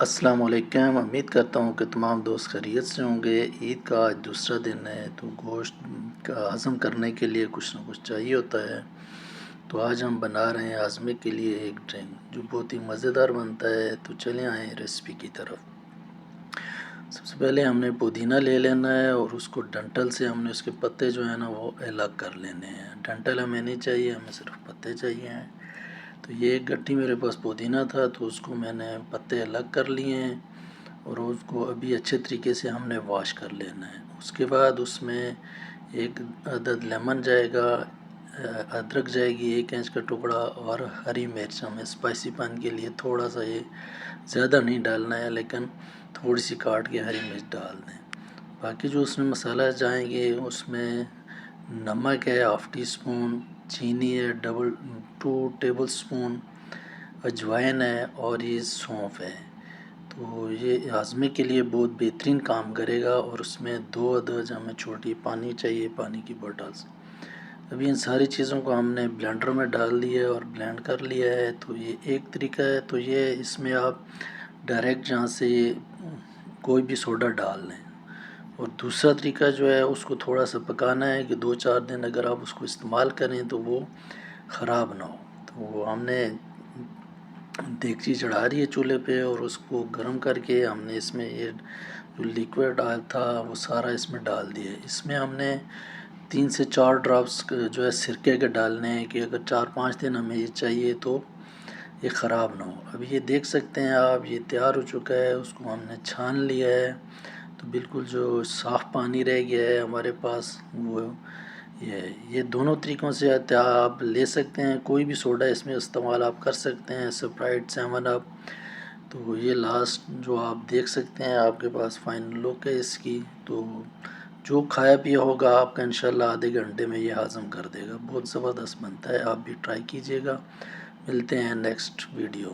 السلام علیکم۔ امید کرتا ہوں کہ تمام دوست خیریت سے ہوں گے۔ عید کا آج دوسرا دن ہے تو گوشت کا ہضم کرنے کے لیے کچھ نہ کچھ چاہیے ہوتا ہے، تو آج ہم بنا رہے ہیں ہاضمے کے لیے ایک ڈرنک جو بہت ہی مزیدار بنتا ہے۔ تو چلیں آئیں ریسیپی کی طرف۔ سب سے پہلے ہم نے پودینہ لے لینا ہے اور اس کو ڈنٹل سے ہم نے اس کے پتے جو ہیں نا وہ الگ کر لینے ہیں۔ ڈنٹل ہمیں نہیں چاہیے، ہمیں صرف پتے چاہیے ہیں۔ تو یہ ایک گٹھی میرے پاس پودینہ تھا تو اس کو میں نے پتے الگ کر لیے ہیں اور اس کو ابھی اچھے طریقے سے ہم نے واش کر لینا ہے۔ اس کے بعد اس میں ایک عدد لیمن جائے گا، ادرک جائے گی 1 انچ کا ٹکڑا، اور ہری مرچ ہمیں اسپائسی پن کے لیے تھوڑا سا، یہ زیادہ نہیں ڈالنا ہے لیکن تھوڑی سی کاٹ کے ہری مرچ ڈال دیں۔ باقی جو اس میں مسالہ جائیں گے اس میں نمک ہے 1/2 ٹی اسپون، چینی ہے 2 ٹیبل اسپون، اجوائن ہے اور یہ سونف ہے۔ تو یہ ہاضمے کے لیے بہت بہترین کام کرے گا، اور اس میں 2 عدد ہمیں چھوٹی پانی چاہیے، پانی کی بوٹلز۔ ابھی ان ساری چیزوں کو ہم نے بلینڈر میں ڈال دیا ہے اور بلینڈ کر لیا ہے۔ تو یہ ایک طریقہ ہے، تو یہ اس میں آپ ڈائریکٹ جہاں سے کوئی بھی سوڈا ڈال لیں، اور دوسرا طریقہ جو ہے اس کو تھوڑا سا پکانا ہے کہ 2-4 دن اگر آپ اس کو استعمال کریں تو وہ خراب نہ ہو۔ تو ہم نے دیگچی چڑھا رہی ہے چولہے پہ اور اس کو گرم کر کے ہم نے اس میں یہ جو لیکوڈ آئل تھا وہ سارا اس میں ڈال دیا ہے۔ اس میں ہم نے 3 سے 4 ڈراپس جو ہے سرکے کے ڈالنے ہیں کہ اگر 4-5 دن ہمیں یہ چاہیے تو یہ خراب نہ ہو۔ اب یہ دیکھ سکتے ہیں آپ، یہ تیار ہو چکا ہے، اس کو ہم نے چھان لیا ہے تو بالکل جو صاف پانی رہ گیا ہے ہمارے پاس وہ یہ دونوں طریقوں سے آپ لے سکتے ہیں، کوئی بھی سوڈا اس میں استعمال آپ کر سکتے ہیں، اسپرائٹ 7 اپ۔ تو یہ لاسٹ جو آپ دیکھ سکتے ہیں آپ کے پاس فائنل لک ہے اس کی۔ تو جو کھایا پیا ہوگا آپ کا انشاءاللہ آدھے گھنٹے میں یہ ہضم کر دے گا، بہت زبردست بنتا ہے، آپ بھی ٹرائی کیجئے گا۔ ملتے ہیں نیکسٹ ویڈیو۔